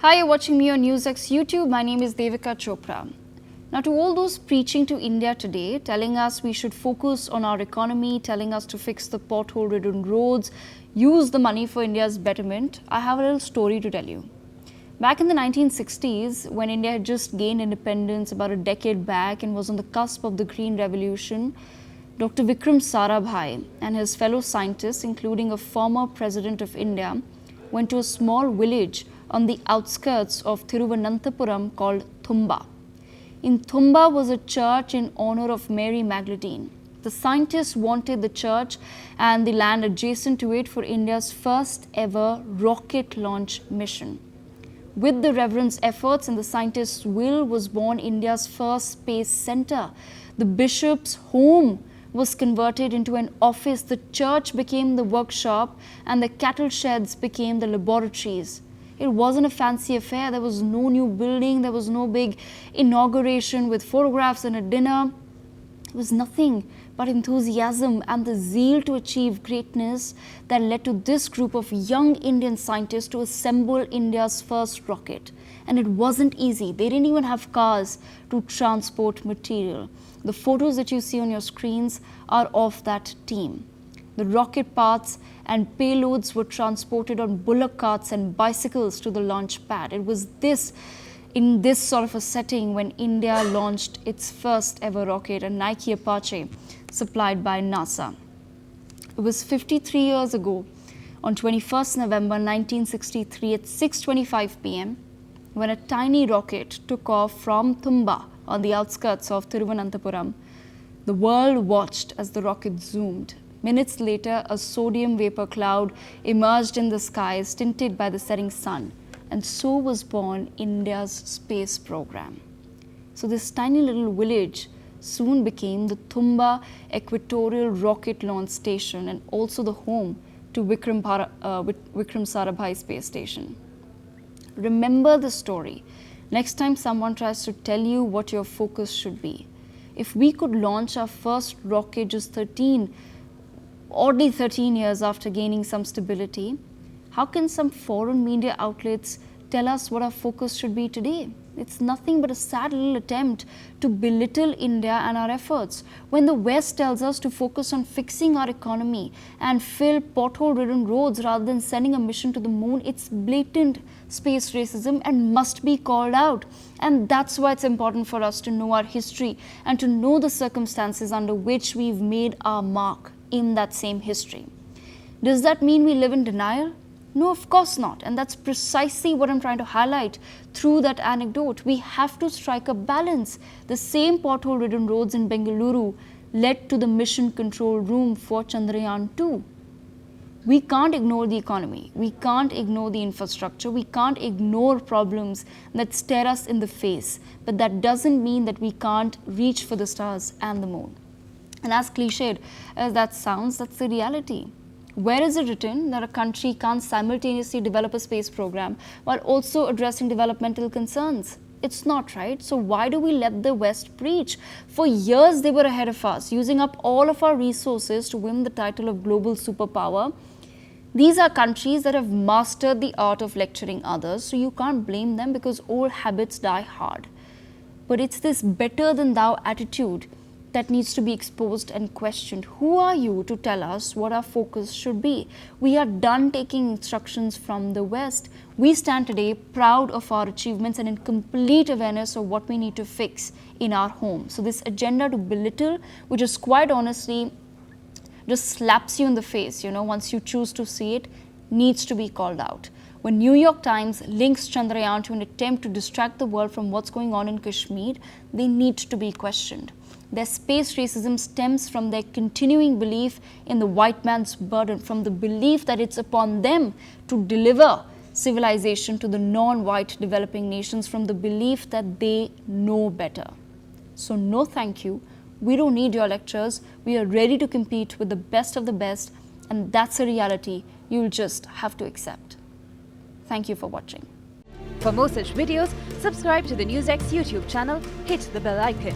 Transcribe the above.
Hi, you're watching me on NewsX YouTube. My name is Devika Chopra. Now, to all those preaching to India today, telling us we should focus on our economy, telling us to fix the pothole-ridden roads, use the money for India's betterment, I have a little story to tell you. Back in the 1960s, when India had just gained independence about a decade back and was on the cusp of the Green Revolution, Dr. Vikram Sarabhai and his fellow scientists, including a former president of India, went to a small village on the outskirts of Thiruvananthapuram called Thumba. In Thumba was a church in honor of Mary Magdalene. The scientists wanted the church and the land adjacent to it for India's first ever rocket launch mission. With the reverend's efforts and the scientists' will was born India's first space center. The bishop's home was converted into an office, the church became the workshop, and the cattle sheds became the laboratories. It wasn't a fancy affair. There was no new building. There was no big inauguration with photographs and a dinner. It was nothing but enthusiasm and the zeal to achieve greatness that led to this group of young Indian scientists to assemble India's first rocket. And it wasn't easy. They didn't even have cars to transport material. The photos that you see on your screens are of that team. The rocket parts and payloads were transported on bullock carts and bicycles to the launch pad. It was in this sort of a setting when India launched its first ever rocket, a Nike Apache supplied by NASA. It was 53 years ago, on 21st November 1963 at 6:25 p.m. when a tiny rocket took off from Thumba on the outskirts of Thiruvananthapuram. The world watched as the rocket zoomed. Minutes later, a sodium vapor cloud emerged in the skies, tinted by the setting sun. And so was born India's space program. So this tiny little village soon became the Thumba Equatorial Rocket Launch Station and also the home to Vikram Sarabhai Space Station. Remember the story next time someone tries to tell you what your focus should be. If we could launch our first rocket just oddly 13 years after gaining some stability, how can some foreign media outlets tell us what our focus should be today? It's nothing but a sad little attempt to belittle India and our efforts. When the West tells us to focus on fixing our economy and fill pothole-ridden roads rather than sending a mission to the moon, it's blatant space racism and must be called out. And that's why it's important for us to know our history and to know the circumstances under which we've made our mark in that same history. Does that mean we live in denial? No, of course not. And that's precisely what I'm trying to highlight through that anecdote. We have to strike a balance. The same pothole-ridden roads in Bengaluru led to the mission control room for Chandrayaan 2. We can't ignore the economy. We can't ignore the infrastructure. We can't ignore problems that stare us in the face. But that doesn't mean that we can't reach for the stars and the moon. And as cliched as that sounds, that's the reality. Where is it written that a country can't simultaneously develop a space program while also addressing developmental concerns? It's not, right? So why do we let the West preach? For years they were ahead of us, using up all of our resources to win the title of global superpower. These are countries that have mastered the art of lecturing others, so you can't blame them because old habits die hard. But it's this better than thou attitude that needs to be exposed and questioned. Who are you to tell us what our focus should be? We are done taking instructions from the West. We stand today proud of our achievements and in complete awareness of what we need to fix in our home. So this agenda to belittle, which is quite honestly just slaps you in the face, once you choose to see it, needs to be called out. When New York Times links Chandrayaan to an attempt to distract the world from what's going on in Kashmir, they need to be questioned. Their space racism stems from their continuing belief in the white man's burden, from the belief that it's upon them to deliver civilization to the non-white developing nations, from the belief that they know better. So no thank you. We don't need your lectures. We are ready to compete with the best of the best, and that's a reality you'll just have to accept. Thank you for watching. For more such videos, subscribe to the NewsX YouTube channel, hit the bell icon.